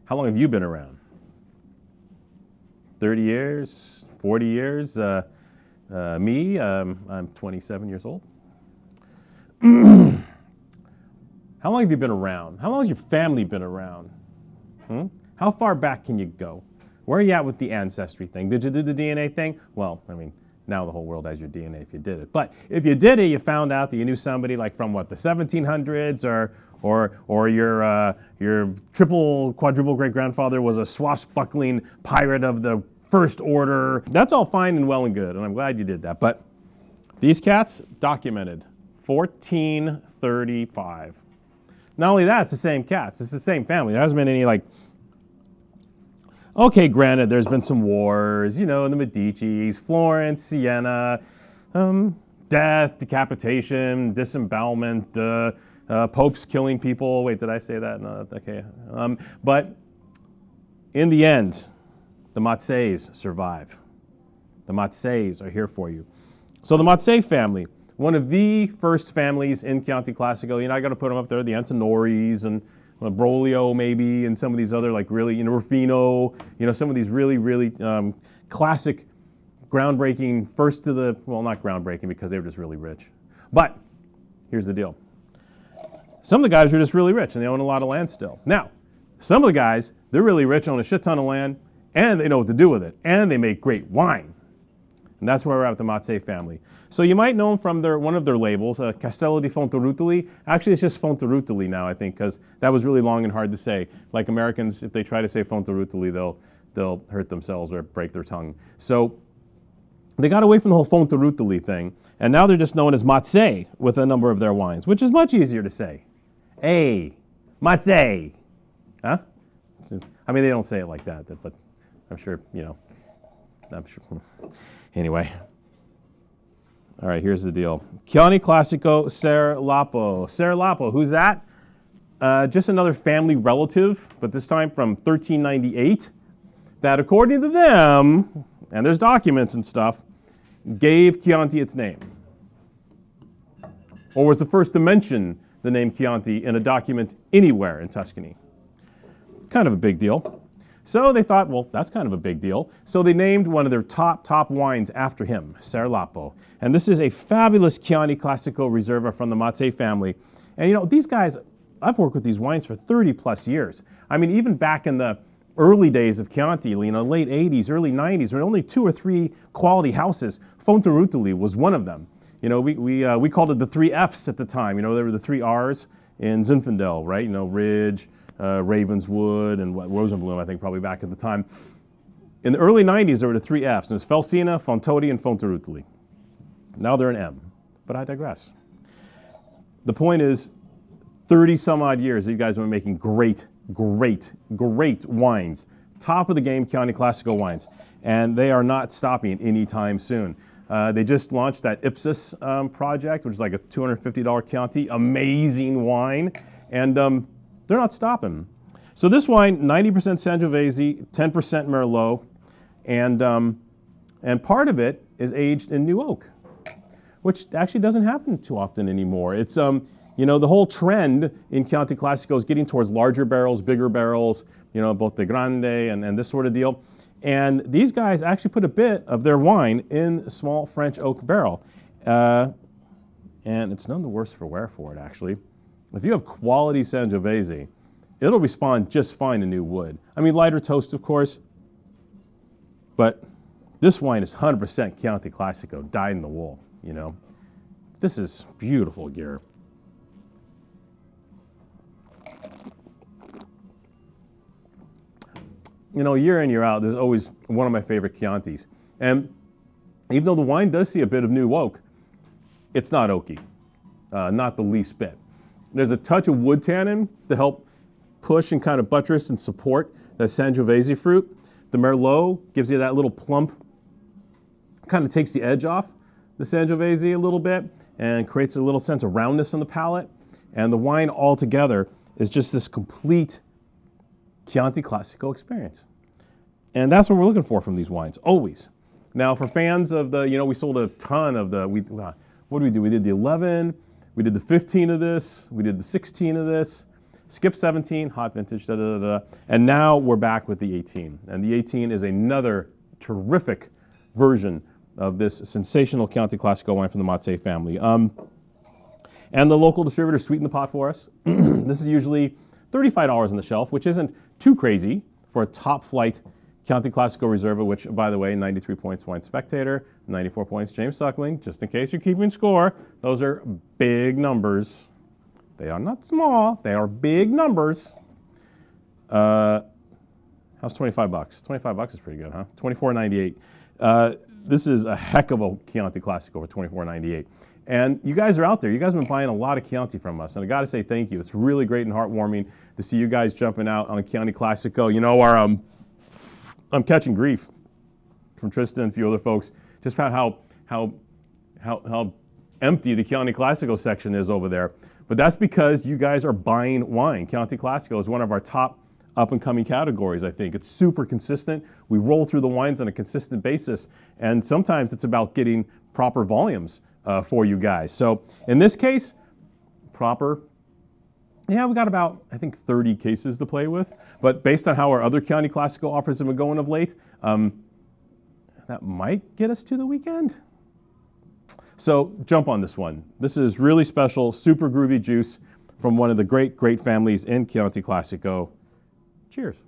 How long have you been around? 30 years, 40 years? Me, I'm 27 years old. How long have you been around? How long has your family been around? How far back can you go? Where are you at with the ancestry thing? Did you do the DNA thing? Well, I mean, now the whole world has your DNA if you did it. But if you did it, you found out that you knew somebody like from what, the 1700s, or your triple, quadruple great-grandfather was a swashbuckling pirate of the First Order. That's all fine and well and good, and I'm glad you did that. But these cats, documented, 1435. Not only that, it's the same cats. It's the same family. There hasn't been any like, okay, granted, there's been some wars, you know, the Medicis, Florence, Siena, death, decapitation, disembowelment, popes killing people. Wait, did I say that? No, okay. But in the end, the Mazzeis survive. The Mazzeis are here for you. So the Mazzei family, one of the first families in Chianti Classico, you know, I got to put them up there, the Antinoris and Broglio maybe, and some of these other like really, you know, Rufino, you know, some of these really, really classic, groundbreaking, first to the, well, not groundbreaking because they were just really rich. But here's the deal. Some of the guys are just really rich and they own a lot of land still. Now, some of the guys, they're really rich, own a shit ton of land, and they know what to do with it, and they make great wine. And that's where we're at with the Mazzei family. So you might know them from one of their labels, Castello di Fonterutoli. Actually, it's just Fonterutoli now, I think, because that was really long and hard to say. Like Americans, if they try to say Fonterutoli, they'll hurt themselves or break their tongue. So they got away from the whole Fonterutoli thing, and now they're just known as Mazzei with a number of their wines, which is much easier to say. Hey, Mazzei. Huh? I mean, they don't say it like that, but I'm sure, you know, I'm sure. Anyway. All right, here's the deal. Chianti Classico Ser Lapo. Ser Lapo, who's that? Just another family relative, but this time from 1398, that according to them, and there's documents and stuff, gave Chianti its name. Or was the first to mention the name Chianti in a document anywhere in Tuscany. Kind of a big deal. So they thought, well, that's kind of a big deal. So they named one of their top wines after him, Ser Lapo. And this is a fabulous Chianti Classico Riserva from the Mazzei family. And you know, these guys, I've worked with these wines for 30 plus years. I mean, even back in the early days of Chianti, you know, late 80s, early 90s, there were only 2 or 3 quality houses. Fonterutoli was one of them. You know, we called it the 3 Fs at the time. You know, there were the 3 Rs in Zinfandel, right? You know, Ridge, Ravenswood, and Rosenblum, I think, probably back at the time. In the early 90s, there were the 3 Fs. And it was Felsina, Fontoti, and Fonterutoli. Now they're an M, but I digress. The point is, 30 some odd years, these guys have been making great wines. Top of the game Chianti Classico wines. And they are not stopping anytime soon. They just launched that Ipsus project, which is like a $250 Chianti. Amazing wine. And they're not stopping. So this wine, 90% Sangiovese, 10% Merlot, and part of it is aged in new oak, which actually doesn't happen too often anymore. It's you know, the whole trend in Chianti Classico is getting towards larger barrels, bigger barrels, you know, Botte Grande and this sort of deal. And these guys actually put a bit of their wine in a small French oak barrel. And it's none the worse for wear for it, actually. If you have quality Sangiovese, it'll respond just fine to new wood. I mean, lighter toast, of course, but this wine is 100% Chianti Classico, dyed in the wool, you know. This is beautiful gear. You know, year in, year out, there's always one of my favorite Chiantis. And even though the wine does see a bit of new oak, it's not oaky, not the least bit. There's a touch of wood tannin to help push and kind of buttress and support that Sangiovese fruit. The Merlot gives you that little plump, kind of takes the edge off the Sangiovese a little bit and creates a little sense of roundness on the palate. And the wine altogether is just this complete Chianti Classico experience. And that's what we're looking for from these wines, always. Now, for fans of the, you know, we sold a ton of the, what did we do? We did the 11, we did the 15 of this, we did the 16 of this. skip 17, hot vintage, da da da da. And now we're back with the 18. And the 18 is another terrific version of this sensational Chianti Classico wine from the Mazzei family. And the local distributor sweetened the pot for us. This is usually $35 on the shelf, which isn't too crazy for a top flight Chianti Classico Riserva, which, by the way, 93 points Wine Spectator, 94 points James Suckling, just in case you're keeping score. Those are big numbers. They are not small, they are big numbers. How's 25 bucks? 25 bucks is pretty good, huh? $24.98. This is a heck of a Chianti Classico for $24.98. And you guys are out there. You guys have been buying a lot of Chianti from us. And I got to say thank you. It's really great and heartwarming to see you guys jumping out on a Chianti Classico. You know, I'm catching grief from Tristan and a few other folks just about how empty the Chianti Classico section is over there. But that's because you guys are buying wine. Chianti Classico is one of our top up-and-coming categories, I think. It's super consistent. We roll through the wines on a consistent basis. And sometimes it's about getting proper volumes for you guys. So in this case, proper. Yeah, we got about, I think, 30 cases to play with. But based on how our other Chianti Classico offers have been going of late, that might get us to the weekend. So jump on this one. This is really special, super groovy juice from one of the great, great families in Chianti Classico. Cheers.